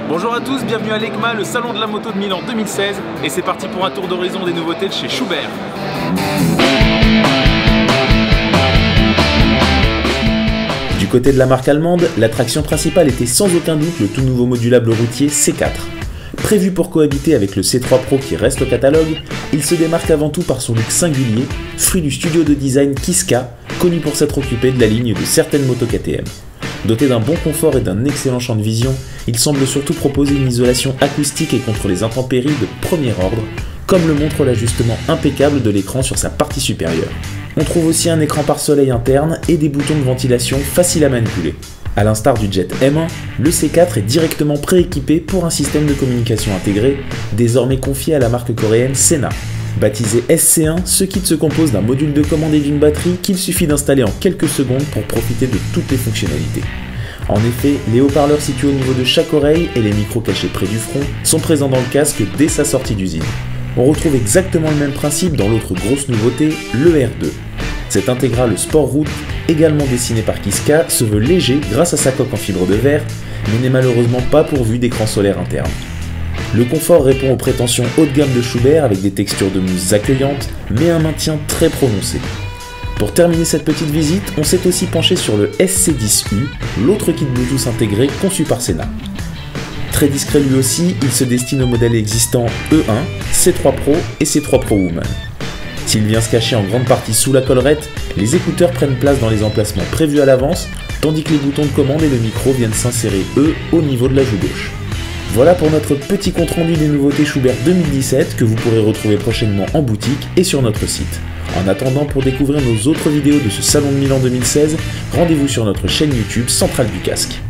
Bonjour à tous, bienvenue à l'EICMA, le salon de la moto de Milan 2016, et c'est parti pour un tour d'horizon des nouveautés de chez Schubert. Du côté de la marque allemande, l'attraction principale était sans aucun doute le tout nouveau modulable routier C4. Prévu pour cohabiter avec le C3 Pro qui reste au catalogue, il se démarque avant tout par son look singulier, fruit du studio de design Kiska, connu pour s'être occupé de la ligne de certaines motos KTM. Doté d'un bon confort et d'un excellent champ de vision, il semble surtout proposer une isolation acoustique et contre les intempéries de premier ordre, comme le montre l'ajustement impeccable de l'écran sur sa partie supérieure. On trouve aussi un écran pare-soleil interne et des boutons de ventilation faciles à manipuler. A l'instar du Jet M1, le C4 est directement prééquipé pour un système de communication intégré, désormais confié à la marque coréenne Sena. Baptisé SC1, ce kit se compose d'un module de commande et d'une batterie qu'il suffit d'installer en quelques secondes pour profiter de toutes les fonctionnalités. En effet, les haut-parleurs situés au niveau de chaque oreille et les micros cachés près du front sont présents dans le casque dès sa sortie d'usine. On retrouve exactement le même principe dans l'autre grosse nouveauté, le R2. Cet intégral Sport Route, également dessiné par Kiska, se veut léger grâce à sa coque en fibre de verre, mais n'est malheureusement pas pourvu d'écran solaire interne. Le confort répond aux prétentions haut de gamme de Schubert avec des textures de mousse accueillantes, mais un maintien très prononcé. Pour terminer cette petite visite, on s'est aussi penché sur le SC10U, l'autre kit Bluetooth intégré conçu par Sena. Très discret lui aussi, il se destine aux modèles existants E1, C3 Pro et C3 Pro Woman. S'il vient se cacher en grande partie sous la collerette, les écouteurs prennent place dans les emplacements prévus à l'avance, tandis que les boutons de commande et le micro viennent s'insérer eux au niveau de la joue gauche. Voilà pour notre petit compte rendu des nouveautés Schubert 2017 que vous pourrez retrouver prochainement en boutique et sur notre site. En attendant, pour découvrir nos autres vidéos de ce salon de Milan 2016, rendez-vous sur notre chaîne YouTube Centrale du Casque.